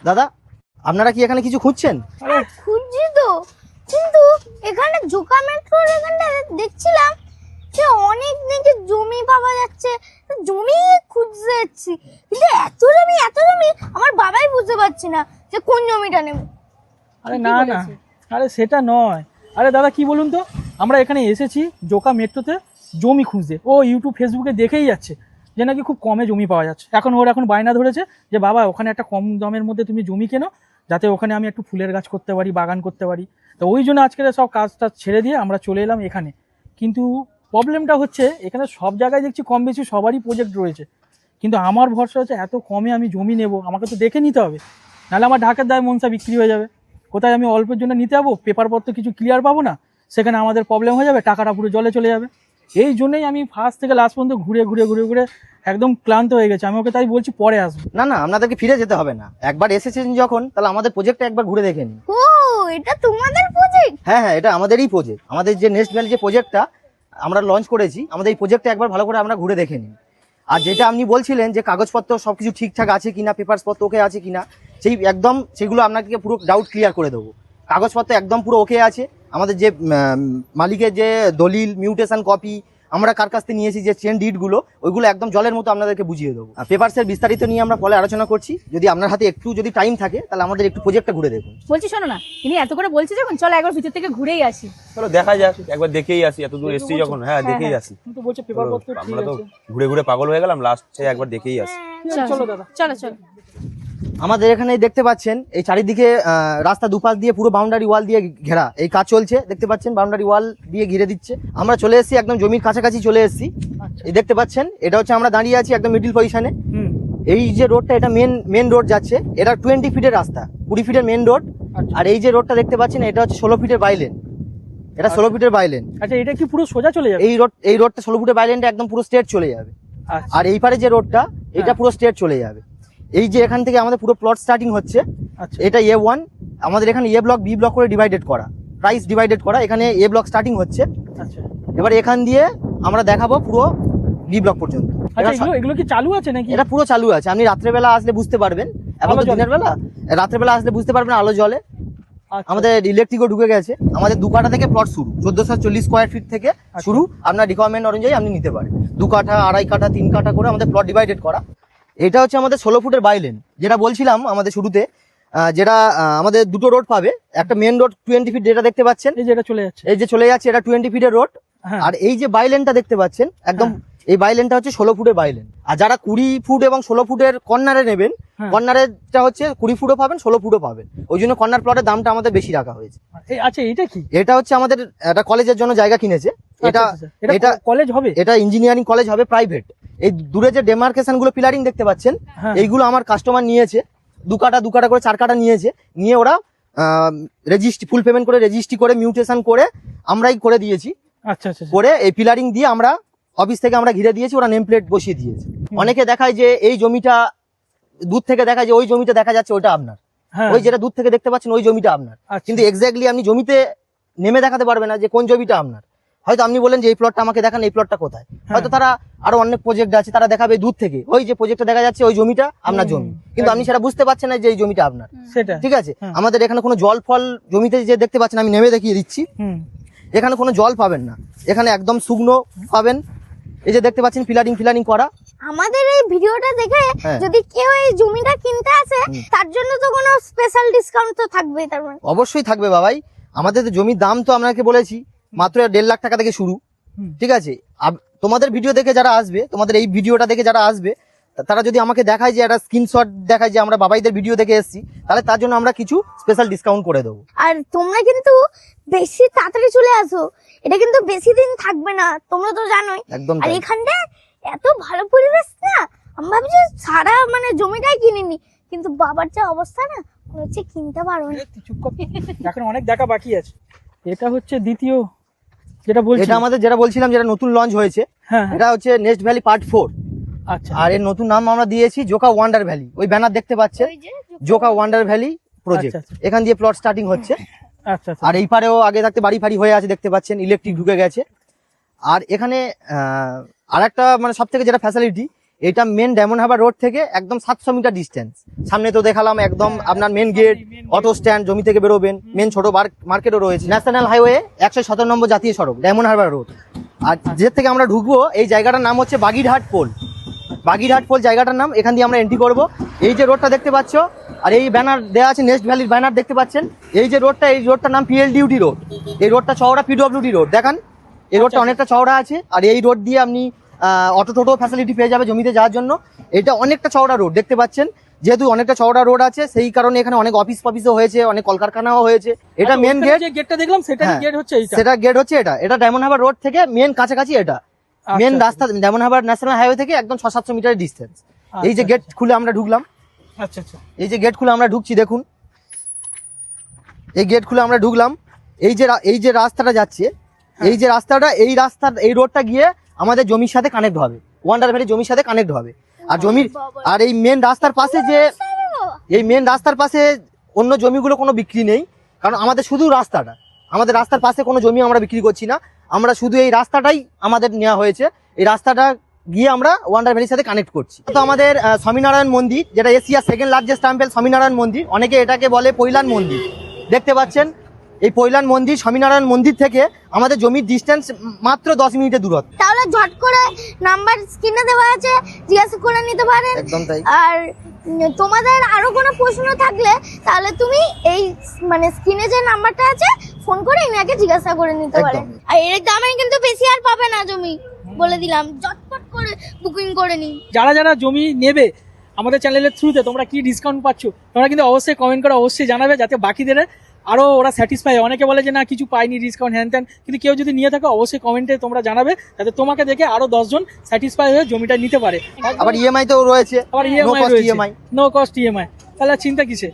দাদা আপনারা কি এখানে কিছু খুঁজছেন? আরে খুঁজছি তো, কিন্তু এখানে জোকা মেট্রোর এখানটা দেখছিলাম যে অনেক নাকি জমি পাওয়া যাচ্ছে, জমি খুঁজতে যাচ্ছি, কিন্তু এত জমি আমার বাবাই বুঝতে পারছি না যে কোন জমিটা নেব। আরে না না, আরে সেটা নয়। আরে দাদা কি বলুন তো, আমরা এখানে এসেছি জোকা মেট্রোতে জমি খুঁজতে। ও ইউটিউব ফেসবুকে দেখেই যাচ্ছে যে নাকি খুব কমে জমি পাওয়া যাচ্ছে। এখন বায়না ধরেছে যে বাবা ওখানে একটা কম দামের মধ্যে তুমি জমি কেনো, যাতে ওখানে আমি একটু ফুলের গাছ করতে পারি, বাগান করতে পারি। তো ওই জন্য আজকে সব কাজটা ছেড়ে দিয়ে আমরা চলে এলাম এখানে। কিন্তু প্রবলেমটা হচ্ছে এখানে সব জায়গায় দেখছি কম বেশি সবারই প্রজেক্ট রয়েছে, কিন্তু আমার ভরসা হচ্ছে এত কমে আমি জমি নেব, আমাকে তো দেখে নিতে হবে, নাহলে আমার ঢাকের দায় মনসা বিক্রি হয়ে যাবে। কোথায় আমি অল্পের জন্য নিতে যাবো, পেপারপত্র কিছু ক্লিয়ার পাবো না, সেখানে আমাদের প্রবলেম হয়ে যাবে, টাকাটা পুরো জলে চলে যাবে। এই জন্যই আমি ফার্স্ট থেকে লাস্ট পর্যন্ত ঘুরে একদম ক্লান্ত হয়ে গেছে। আমি ওকে তাই বলছি পরে আসবো। না না, আপনাদেরকে ফিরে যেতে হবে না, একবার এসেছেন যখন তাহলে আমাদের প্রজেক্টটা একবার ঘুরে দেখে নিন। ও এটা তোমাদের প্রজেক্ট? হ্যাঁ হ্যাঁ, এটা আমাদেরই প্রজেক্ট। আমাদের যে নেক্সট ভ্যালি যে প্রজেক্টটা আমরা লঞ্চ করেছি, আমাদের এই প্রজেক্টটা একবার ভালো করে আমরা ঘুরে দেখে নিন। আর যেটা আপনি বলছিলেন যে কাগজপত্র সবকিছু ঠিকঠাক আছে কিনা, পেপারস পত্র ওকে আছে কিনা, সেই একদম সেগুলো আপনাকে পুরো ডাউট ক্লিয়ার করে দেবো। কাগজপত্র একদম পুরো ওকে আছে। আমাদের যে মালিকের যে দলিল, মিউটেশন কপি আমরা কার কাছ থেকে নিয়েছি, যে চেন ডিডগুলো, ওইগুলো একদম জলের মতো আপনাদেরকে বুঝিয়ে দেবো। আর পেপারসের বিস্তারিত নিয়ে আমরা পরে আলোচনা করছি। যদি আপনার হাতে একটু যদি টাইম থাকে তাহলে আমাদের একটু প্রজেক্টটা ঘুরে দেখুন। বলছি শোনো না, ইনি এত করে বলছে যখন, চলো একবার ভিতর থেকে ঘুরেই আসি। চলো দেখা যাক, একবার দেখেই আসি, এত দূর এসেছি যখন। হ্যাঁ দেখেই আসি। তুমি তো বলছো পেপারপত্র ঠিক আমরা তো আছে। ঘুরে পাগল হয়ে গেলাম, লাস্টে একবার দেখেই আসি। চলো দাদা, চলো আমাদের এখানে দেখতে পাচ্ছেন এই চারিদিকে রাস্তা দুপাশ দিয়ে পুরো বাউন্ডারি ওয়াল দিয়ে ঘেরা এই কাজ চলছে। দেখতে পাচ্ছেন বাউন্ডারি ওয়াল দিয়ে ঘিরে দিচ্ছে। আমরা চলে এসেছি একদম জমির কাছাকাছি চলে এসেছি। এই দেখতে পাচ্ছেন এটা হচ্ছে আমরা দাঁড়িয়ে আছি একদম মিডল পজিশনে। এই যে রোডটা, এটা মেন রোড যাচ্ছে। এটা 20 ফিটের রাস্তা, 20 ফিটের মেন রোড। আর এই যে রোডটা দেখতে পাচ্ছেন এটা হচ্ছে 16 ফিটের বাইলেন। এটা 16 ফিটের বাইলেন। আচ্ছা এটা কি পুরো সোজা চলে যাবে? এই রোডটা 16 ফিটের বাইলেনটা একদম পুরো স্ট্রেট চলে যাবে। আচ্ছা। আর এই পারে যে রোডটা, এটা পুরো স্ট্রেট চলে যাবে। এই যে এখান থেকে আমাদের পুরো প্লট স্টার্টিং হচ্ছে। আচ্ছা। এটা A1, আমাদের এখানে A ব্লক, B ব্লক করে ডিভাইডেড করা, প্রাইস ডিভাইডেড করা। এখানে A ব্লক স্টার্টিং হচ্ছে। আচ্ছা। এবার এখান দিয়ে আমরা দেখাবো পুরো B ব্লক পর্যন্ত। আচ্ছা এগুলো কি চালু আছে নাকি? এটা পুরো চালু আছে। আপনি রাত্রেবেলা আসলে বুঝতে পারবেন। এখন তো দিনের বেলা, রাত্রেবেলা আসলে বুঝতে পারবেন আলো জলে। আচ্ছা। আমাদের ইলেকট্রিকও ঢুকে গেছে। আমাদের 2 কাঠা থেকে প্লট শুরু, 1440 স্কোয়ার ফিট থেকে শুরু। আপনার রিকোয়ারমেন্ট অনুযায়ী আপনি নিতে পারেন। 2 কাঠা, 2.5 কাঠা, 3 কাঠা করে আমাদের প্লট ডিভাইডেড করা। এটা হচ্ছে আমাদের 16 ফুটের বাইলেন, যেটা বলছিলাম আমাদের শুরুতে, যেটা আমাদের দুটো রোড পাবে। একটা মেন রোড 20 ফিট যেটা দেখতে পাচ্ছেন, এই যে এটা চলে যাচ্ছে, এই যে চলে যাচ্ছে, এটা 20 ফিটের রোড। আর এই যে বাইলেনটা দেখতে পাচ্ছেন একদম, এই বাইলেনটা হচ্ছে 16 ফুটের বাইলেন। আর যারা 20 ফুট এবং 16 ফুটের কর্নারে নেবেন, কর্নারেরটা হচ্ছে 20 ফুটও পাবেন, 16 ফুটও পাবেন। ওই জন্য কর্নার প্লটের দামটা আমাদের বেশি রাখা হয়েছে। আচ্ছা এটা কি? এটা হচ্ছে আমাদের একটা কলেজের জন্য জায়গা কিনেছে। এটা কলেজ হবে? এটা ইঞ্জিনিয়ারিং কলেজ হবে, প্রাইভেট। এই দূরে যে ডেমার্কেশন গুলো, পিলারিং দেখতে পাচ্ছেন, এইগুলো আমার কাস্টমার নিয়েছে। 2 কাঠা করে 4 কাঠা নিয়েছে। নিয়ে ওরা রেজিস্ট্রি, ফুল পেমেন্ট করে রেজিস্ট্রি করে মিউটেশন করে আমরাই করে দিয়েছি। আচ্ছা আচ্ছা। করে এই পিলারিং দিয়ে আমরা অফিস থেকে আমরা ঘিরে দিয়েছি, ওরা নেম প্লেট বসিয়ে দিয়েছে। অনেকে দেখায় যে এই জমিটা দূর থেকে দেখায় যে ওই জমিটা দেখা যাচ্ছে ওটা আপনার, ওই যেটা দূর থেকে দেখতে পাচ্ছেন ওই জমিটা আপনার। কিন্তু এক্স্যাক্টলি আপনি জমিতে নেমে দেখাতে পারবে না যে কোন জমিটা আপনার। হয়তো আপনি বলেন যে এই প্লটটা আমাকে দেখান, এই প্লটটা কোথায়। হয়তো তারা আরো অনেক প্রজেক্ট আছে, তারা দেখাবে দূর থেকে ওই যে প্রজেক্টটা দেখা যাচ্ছে ওই জমিটা আপনার জমি, কিন্তু আপনি সেটা বুঝতে পারছেন না যে এই জমিটা আপনার। সেটা ঠিক আছে। আমাদের এখানে কোনো জল ফল জমিতে যে দেখতে পাচ্ছেন, আমি নেমে দেখিয়ে দিচ্ছি। এখানে কোনো জল পাবেন না, এখানে একদম শুকনো পাবেন। এই যে দেখতে পাচ্ছেন ফিলারিং করা। আমাদের এই ভিডিওটা দেখে যদি কেউ এই জমিটা কিনতে আসে, তার জন্য তো কোনো স্পেশাল ডিসকাউন্ট তো থাকবেই। তার মানে অবশ্যই থাকবে বাবাই। আমাদের জমির দাম তো আপনাকে বলেছি মাত্র 1.5 লাখ টাকা থেকে শুরু। ঠিক আছে। তোমাদের ভিডিও দেখে যারা আসবে, তোমাদের এই ভিডিওটা দেখে যারা আসবে, তারা যদি আমাকে দেখায় যে একটা স্ক্রিনশট দেখায় যে আমরা বাবাইদের ভিডিও দেখে এসেছি, তাহলে তার জন্য আমরা কিছু স্পেশাল ডিসকাউন্ট করে দেবো। আর তোমরা কিন্তু বেশি তাড়াতাড়ি চলে আসো, এটা কিন্তু বেশি দিন থাকবে না, তোমরা তো জানোই। একদম। আর এখানটা এত ভালো পরিবেশ না, আমি ভাবছি সারা মানে জমিটাই কিনিনি, কিন্তু বাবার যে অবস্থা না, হচ্ছে কিনতে পারবো না। চুপ কর, এখন অনেক দেখা বাকি আছে। এটা হচ্ছে দ্বিতীয় যেটা বলছি, এটা আমাদের যেটা বলছিলাম, যেটা নতুন লঞ্চ হয়েছে, এটা হচ্ছে নেক্সট ভ্যালি পার্ট 4। আচ্ছা। আর এর নতুন নাম আমরা দিয়েছি জোকা ওয়ান্ডার ভ্যালি। ওই ব্যানার দেখতে পাচ্ছেন, জোকা ওয়ান্ডার ভ্যালি প্রজেক্ট। এখান দিয়ে প্লট স্টার্টিং হচ্ছে। আচ্ছা। আর এই পারেও আগে থাকতে বাড়ি ফাড়ি হয়ে আছে, দেখতে পাচ্ছেন ইলেকট্রিক ঢুকে গেছে। আর এখানে আর একটা মানে সব থেকে যেটা ফ্যাসিলিটি, এটা মেন ডায়মন্ড হারবার রোড থেকে একদম 700 মিটার ডিস্টেন্স। সামনে তো দেখালাম একদম আপনার মেন গেট, অটো স্ট্যান্ড, জমি থেকে বেরোবেন, মেন ছোট মার্কেটও রয়েছে। ন্যাশনাল হাইওয়ে 117 নম্বর জাতীয় সড়ক, ডায়মন্ড হারবার রোড। আর যে থেকে আমরা ঢুকবো এই জায়গাটার নাম হচ্ছে বাগিরহাট পোল। বাগিরহাট পোল জায়গাটার নাম, এখান দিয়ে আমরা এন্ট্রি করব। এই যে রোডটা দেখতে পাচ্ছ, আর এই ব্যানার দেওয়া আছে নেক্সট ভ্যালির ব্যানার দেখতে পাচ্ছেন। এই যে রোডটা, এই রোডটার নাম পিএলডিউডি রোড। এই রোডটা চওড়া পিডব্লিউডি রোড, দেখান এই রোডটা অনেকটা চওড়া আছে। আর এই রোড দিয়ে আপনি অটো টোটো ফ্যাসিলিটি পেয়ে যাবে জমিতে যাওয়ার জন্য। এটা অনেকটা চওড়া রোড দেখতে পাচ্ছেন। যেহেতু অনেকটা চওড়া রোড আছে সেই কারণে এখানে অনেক অফিস ফফিসও হয়েছে, অনেক কলকারখানাও হয়েছে। এটা মেন গেট, যে গেটটা দেখলাম সেটা হ্যাঁ, গেট হচ্ছে এইটা। সেটা গেট হচ্ছে এটা। এটা ডায়মন্ড হারবার রোড থেকে মেন কাছাকাছি, এটা মেন রাস্তা ডায়মন্ড হারবার ন্যাশনাল হাইওয়ে থেকে একদম 600-700 মিটারের ডিস্টেন্স। এই যে গেট খুলে আমরা ঢুকলাম, আচ্ছা আচ্ছা, এই যে গেট খুলে আমরা ঢুকছি দেখুন, এই গেট খুলে আমরা ঢুকলাম। এই যে রাস্তাটা যাচ্ছে, এই যে রাস্তাটা, এই রোডটা গিয়ে আমাদের জমির সাথে কানেক্ট হবে, ওয়ান্ডার ভ্যালি জমির সাথে কানেক্ট হবে। আর জমির আর এই মেন রাস্তার পাশে যে এই মেন রাস্তার পাশে অন্য জমিগুলো কোনো বিক্রি নেই, কারণ আমাদের শুধু রাস্তাটা, আমাদের রাস্তার পাশে কোনো জমি আমরা বিক্রি করছি না। আমরা শুধু এই রাস্তাটাই আমাদের নেওয়া হয়েছে, এই রাস্তাটা গিয়ে আমরা ওয়ান্ডার ভ্যালির সাথে কানেক্ট করছি। তো আমাদের স্বামীনারায়ণ মন্দির, যেটা এশিয়ার সেকেন্ড লার্জেস্ট টেম্পল স্বামীনারায়ণ মন্দির, অনেকে এটাকে বলে পৈলান মন্দির। দেখতে পাচ্ছেন এই পৈলান মন্দির, স্বামীনারায়ণ মন্দির থেকে আমাদের জমির ডিস্টেন্স মাত্র 10 মিনিটের দূরত্ব। তাহলে ঝট করে নাম্বার স্ক্রিনে দেওয়া আছে, জিজ্ঞাসা করে নিতে পারেন। একদম তাই। আর তোমাদের আরো কোনো প্রশ্ন থাকলে তাহলে তুমি এই মানে স্ক্রিনে যে নাম্বারটা আছে ফোন করে ইনাকে জিজ্ঞাসা করে নিতে পারেন। একদম। আর এর দামে কিন্তু বেশি আর পাবে না জমি, বলে দিলাম, ঝটপট করে বুকিং করে নিন। যারা যারা জমি নেবে আমাদের চ্যানেলের থ্রুতে তোমরা কি ডিসকাউন্ট পাচ্ছ তোমরা কিন্তু অবশ্যই কমেন্ট করে অবশ্যই জানাবে, যাতে বাকিদের আরো ওরা স্যাটিসফাই হয়। অনেকে বলে যে না কিছু পাইনি ডিসকাউন্ট হ্যান ত্যান, কিন্তু কেউ যদি নিয়ে থাকো অবশ্যই কমেন্টে তোমরা জানাবে, যাতে তোমাকে দেখে আরো 10 জন স্যাটিসফাই হয়ে জমিটা নিতে পারে। আবার ইএমআই তেও রয়েছে, আবার No ইএমআই cost রয়েছে, EMI। নো কস্ট ইএমআই, তাহলে আর চিন্তা কিসে।